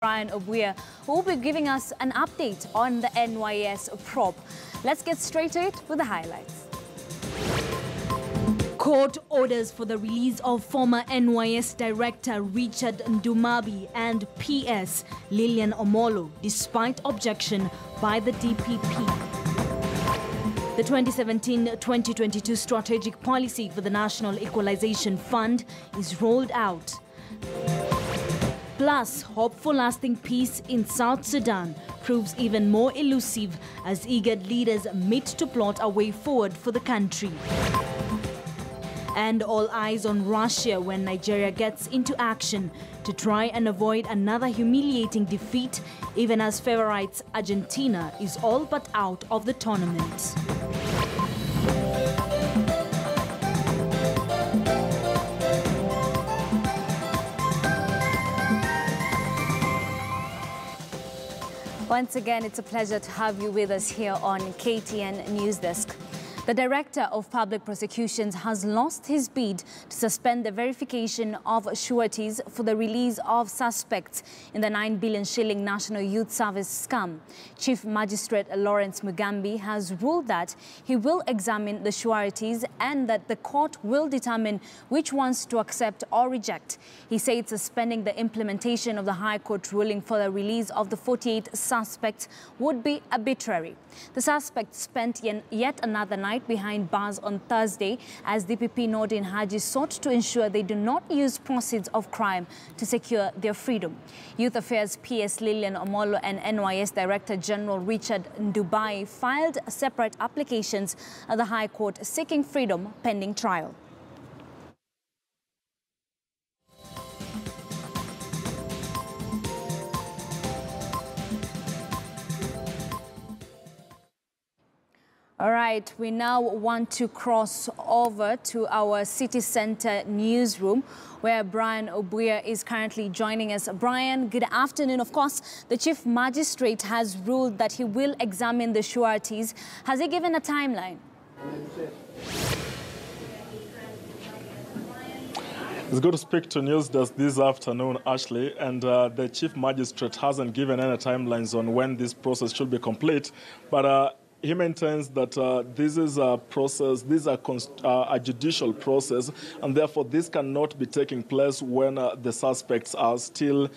Brian Obuya, who will be giving us an update on the NYS probe. Let's get straight to it with the highlights. Court orders for the release of former NYS Director Richard Ndubai and PS Lillian Omollo, despite objection by the DPP. The 2017-2022 strategic policy for the National Equalization Fund is rolled out. Plus, hope for lasting peace in South Sudan proves even more elusive as IGAD leaders meet to plot a way forward for the country. And all eyes on Russia when Nigeria gets into action to try and avoid another humiliating defeat, even as favorites Argentina is all but out of the tournament. Once again, it's a pleasure to have you with us here on KTN News Desk. The Director of Public Prosecutions has lost his bid to suspend the verification of sureties for the release of suspects in the 9 billion shilling National Youth Service scam. Chief Magistrate Lawrence Mugambi has ruled that he will examine the sureties and that the court will determine which ones to accept or reject. He said suspending the implementation of the High Court ruling for the release of the 48 suspects would be arbitrary. The suspects spent yet another night behind bars on Thursday as DPP Nordin Haji sought to ensure they do not use proceeds of crime to secure their freedom. Youth Affairs PS Lillian Omollo and NYS Director General Richard Ndubai filed separate applications at the High Court seeking freedom pending trial. All right, we now want to cross over to our city center newsroom where Brian Obuya is currently joining us. Brian, good afternoon. Of course, the Chief Magistrate has ruled that he will examine the sureties. Has he given a timeline? It's good to speak to News Desk this afternoon, Ashley, and the Chief Magistrate hasn't given any timelines on when this process should be complete, but he maintains that this is a process, this is a judicial process, and therefore this cannot be taking place when the suspects are still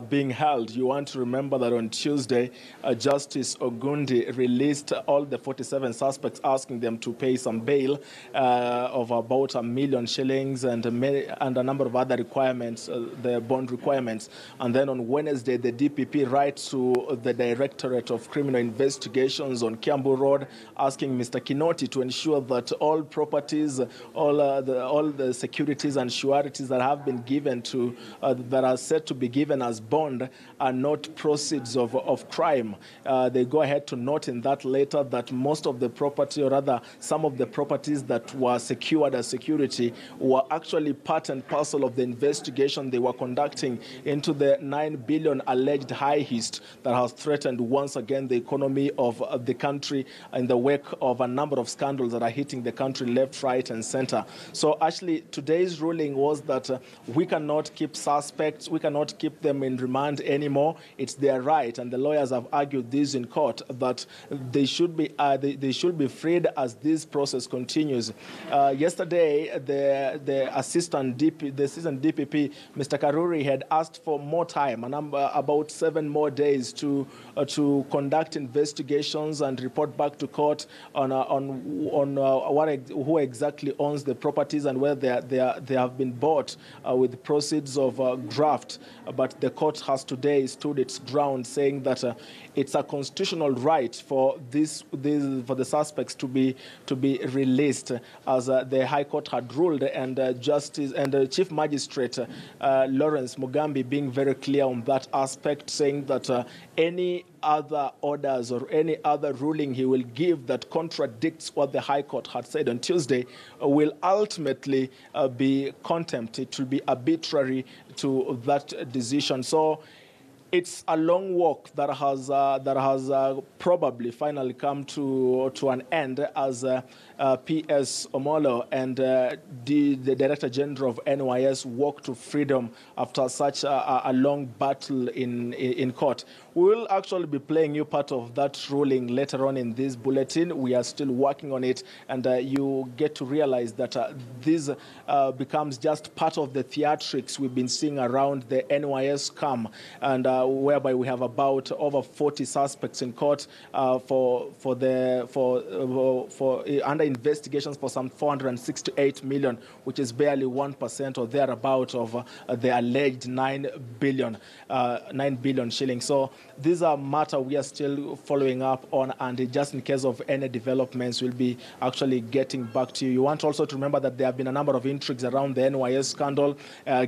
being held. You want to remember that on Tuesday, Justice Ogundi released all the 47 suspects, asking them to pay some bail of about 1 million shillings and a number of other requirements, the bond requirements. And then on Wednesday, the DPP writes to the Directorate of Criminal Investigations on Kiambu Road, asking Mr. Kinoti to ensure that all properties, all the securities and sureties that have been given to, that are said to be given as bond, are not proceeds of crime. They go ahead to note in that letter that most of the property, or rather some of the properties that were secured as security, were actually part and parcel of the investigation they were conducting into the 9 billion alleged high heist that has threatened once again the economy of the country in the wake of a number of scandals that are hitting the country left, right, and center. So actually, today's ruling was that we cannot keep suspects, we cannot keep them in remand anymore. It's their right, and the lawyers have argued this in court, that they should be freed as this process continues. Yesterday, the assistant DPP, Mr. Karuri, had asked for more time, about 7 more days to conduct investigations and report back to court on who exactly owns the properties and whether they have been bought with proceeds of graft. But the court has today stood its ground, saying that it's a constitutional right for the suspects to be released, as the High Court had ruled, and Chief Magistrate Lawrence Mugambi being very clear on that aspect, saying that any other orders or any other ruling he will give that contradicts what the High Court had said on Tuesday will ultimately be contempt. It will be arbitrary to that decision. So It's a long walk that has probably finally come to an end as PS Omollo and the Director General of NYS walk to freedom after such a long battle in court. We will actually be playing you part of that ruling later on in this bulletin. We are still working on it, and you get to realize that this becomes just part of the theatrics we've been seeing around the NYS scam, and whereby we have about over 40 suspects in court for under investigations for some 468 million, which is barely 1% or thereabout of the alleged 9 billion shillings. So these are matter we are still following up on, and just in case of any developments, we'll be actually getting back to you. You want also to remember that there have been a number of intrigues around the NYS scandal,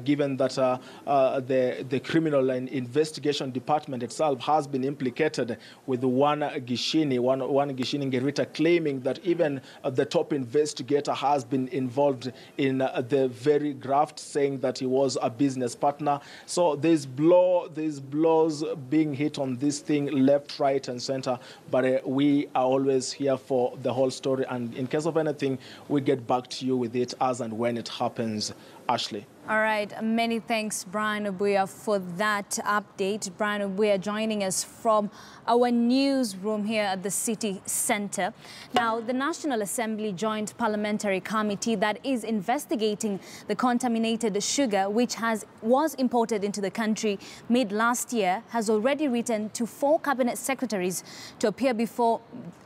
given that the criminal and investigation department itself has been implicated with one Gishini Ngerita, claiming that even the top investigator has been involved in the very graft, saying that he was a business partner. So there's blows being hit on this thing left, right, and center. But we are always here for the whole story. And in case of anything, we get back to you with it as and when it happens. Ashley. All right. Many thanks, Brian Obuya, for that update. Brian Obuya joining us from our newsroom here at the city centre. Now, the National Assembly Joint Parliamentary Committee that is investigating the contaminated sugar which was imported into the country mid last year has already written to 4 cabinet secretaries to appear before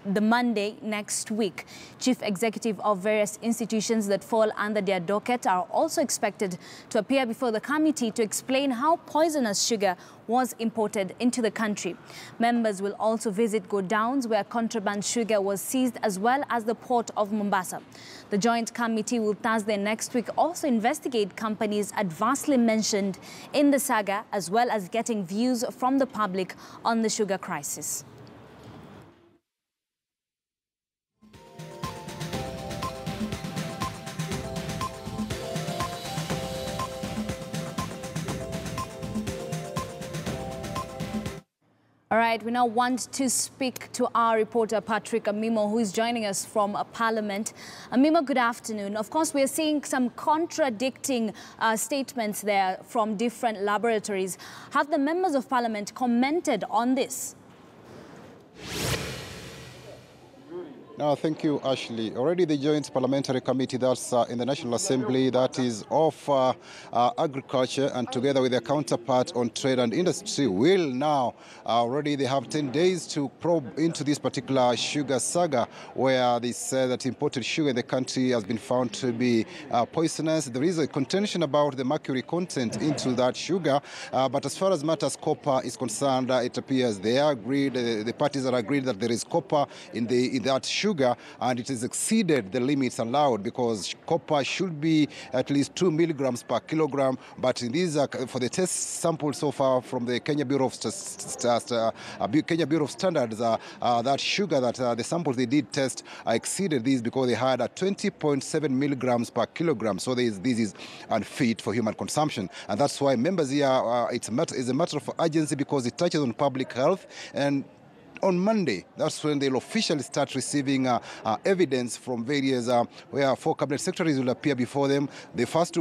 the Monday next week. Chief executive of various institutions that fall under their docket are also expected to appear before the committee to explain how poisonous sugar was imported into the country. Members will also visit godowns where contraband sugar was seized, as well as the port of Mombasa. The joint committee will Thursday next week also investigate companies adversely mentioned in the saga, as well as getting views from the public on the sugar crisis. All right, we now want to speak to our reporter, Patrick Amimo, who is joining us from Parliament. Amimo, good afternoon. Of course, we are seeing some contradicting statements there from different laboratories. Have the members of Parliament commented on this? No, thank you, Ashley. Already the Joint Parliamentary Committee that's in the National Assembly that is of agriculture and together with their counterpart on trade and industry will now, already they have 10 days to probe into this particular sugar saga where they say that imported sugar in the country has been found to be poisonous. There is a contention about the mercury content into that sugar, but as far as matters copper is concerned, it appears they are agreed, the parties are agreed that there is copper in that sugar, and it has exceeded the limits allowed because copper should be at least 2 milligrams per kilogram. But in these, for the test samples so far from the Kenya Bureau of Standards, that sugar that the samples they did test exceeded these because they had 20.7 milligrams per kilogram. So this is unfit for human consumption, and that's why members here, it's a matter of urgency because it touches on public health. And on Monday, that's when they'll officially start receiving evidence from various, where 4 cabinet secretaries will appear before them. The first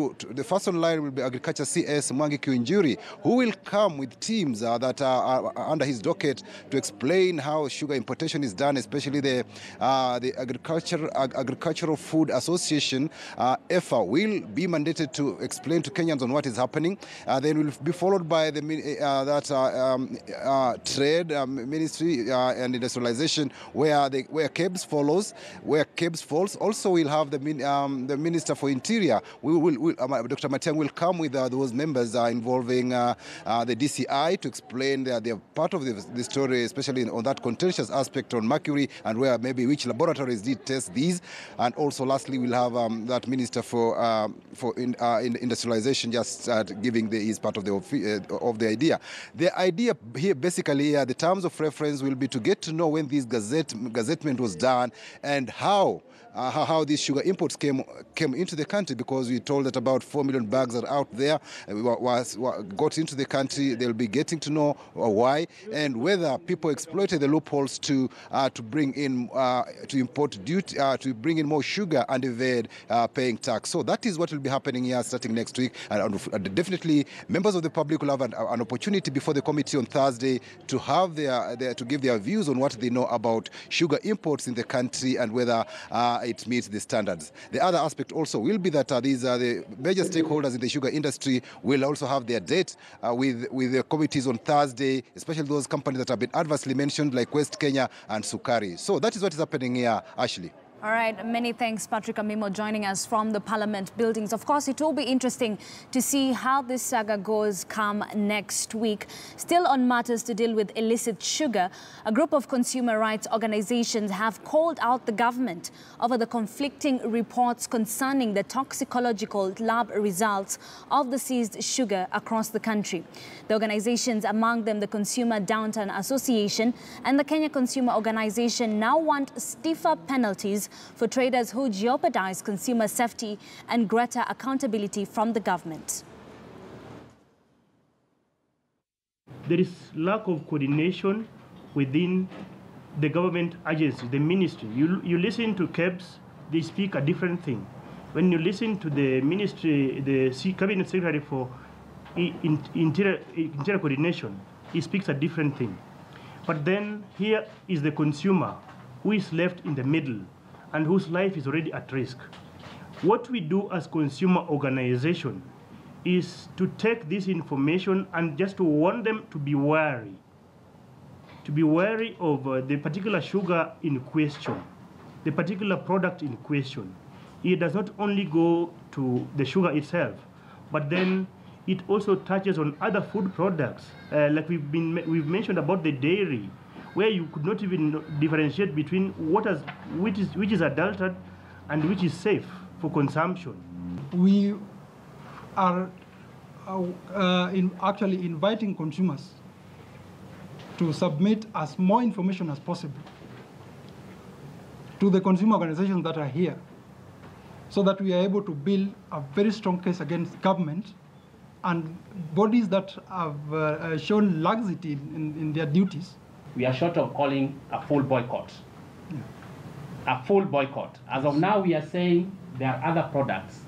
on line will be Agriculture CS Mwangi Kiunjuri, who will come with teams that are under his docket to explain how sugar importation is done, especially the Agricultural Food Association, EFA, will be mandated to explain to Kenyans on what is happening. Then will be followed by the Trade Ministry and industrialization, where KEBS follows. Where KEBS falls, also we'll have the Minister for Interior. Dr. Matiang will come with those members involving the DCI to explain their part of the story, especially on that contentious aspect on mercury and where maybe which laboratories did test these. And also, lastly, we'll have that Minister for industrialization just giving his part of the idea. The idea here, basically, the terms of reference will be to get to know when this gazettement was done and how these sugar imports came into the country, because we told that about 4 million bags are out there, got into the country. They'll be getting to know why and whether people exploited the loopholes to bring in to import duty, to bring in more sugar and evade paying tax. So that is what will be happening here starting next week, and definitely members of the public will have an opportunity before the committee on Thursday to have to give their views on what they know about sugar imports in the country and whether it meets the standards. The other aspect also will be that these are the major stakeholders in the sugar industry will also have their date with the committees on Thursday, especially those companies that have been adversely mentioned like West Kenya and Sukari. So that is what is happening here, Ashley. All right, many thanks, Patrick Amimo, joining us from the Parliament buildings. Of course, it will be interesting to see how this saga goes come next week. Still on matters to deal with illicit sugar, a group of consumer rights organizations have called out the government over the conflicting reports concerning the toxicological lab results of the seized sugar across the country. The organizations, among them the Consumer Downtown Association and the Kenya Consumer Organization, now want stiffer penalties for traders who jeopardize consumer safety and greater accountability from the government. There is lack of coordination within the government agencies, the ministry. You listen to KEBS, they speak a different thing. When you listen to the ministry, the cabinet secretary for interior coordination, he speaks a different thing. But then here is the consumer who is left in the middle and whose life is already at risk. What we do as consumer organization is to take this information and just to warn them to be wary of the particular sugar in question, the particular product in question. It does not only go to the sugar itself, but then it also touches on other food products, like we've mentioned about the dairy, where you could not even differentiate between which is adulterated and which is safe for consumption. We are actually inviting consumers to submit as more information as possible to the consumer organizations that are here, so that we are able to build a very strong case against government and bodies that have shown laxity in their duties. We are short of calling a full boycott. Yeah. A full boycott. As of now, we are saying there are other products.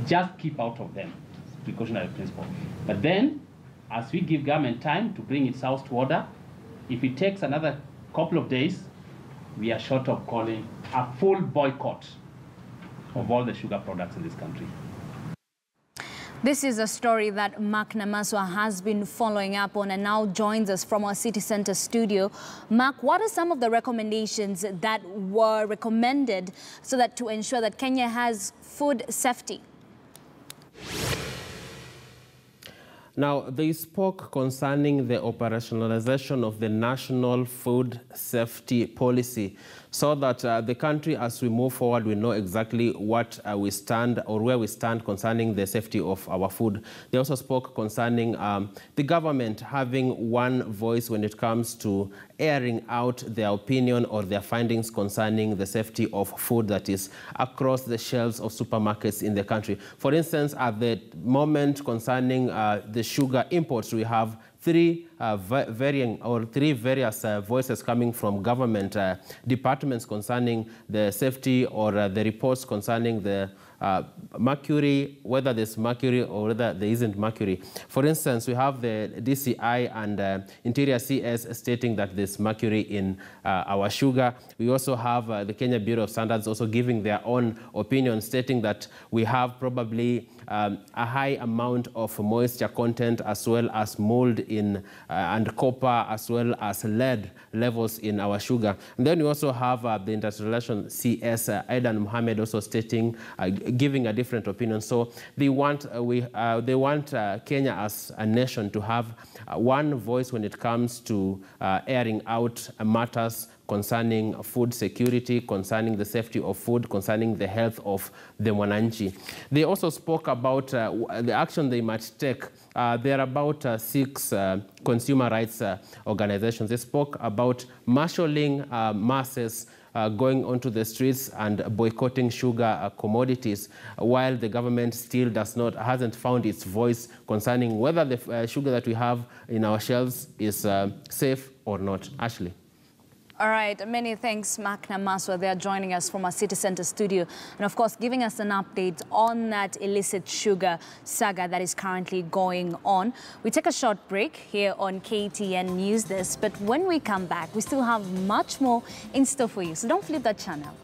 Just keep out of them. Precautionary principle. But then, as we give government time to bring its house to order, if it takes another couple of days, we are short of calling a full boycott of all the sugar products in this country. This is a story that Mark Namaswa has been following up on and now joins us from our City Center studio. Mark, what are some of the recommendations that were recommended so that to ensure that Kenya has food safety? Now, they spoke concerning the operationalization of the National Food Safety Policy, so that the country, as we move forward, we know exactly what we stand or where we stand concerning the safety of our food. They also spoke concerning the government having one voice when it comes to airing out their opinion or their findings concerning the safety of food that is across the shelves of supermarkets in the country. For instance, at the moment concerning the sugar imports, we have three various voices coming from government departments concerning the safety or the reports concerning the mercury, whether there's mercury or whether there isn't mercury. For instance, we have the DCI and Interior CS stating that there's mercury in our sugar. We also have the Kenya Bureau of Standards also giving their own opinion, stating that we have probably a high amount of moisture content as well as mold in and copper as well as lead levels in our sugar. And then we also have the International Relations CS Aidan Mohammed also stating, giving a different opinion. So they want Kenya as a nation to have one voice when it comes to airing out matters concerning food security, concerning the safety of food, concerning the health of the Mwananchi. They also spoke about the action they might take. There are about 6 consumer rights organizations. They spoke about marshalling masses going onto the streets and boycotting sugar commodities, while the government still hasn't found its voice concerning whether the sugar that we have in our shelves is safe or not. Ashley. All right, many thanks, Mark Namaswa. They are joining us from our City Center studio and, of course, giving us an update on that illicit sugar saga that is currently going on. We take a short break here on KTN News Desk, but when we come back, we still have much more in store for you, so don't flip that channel.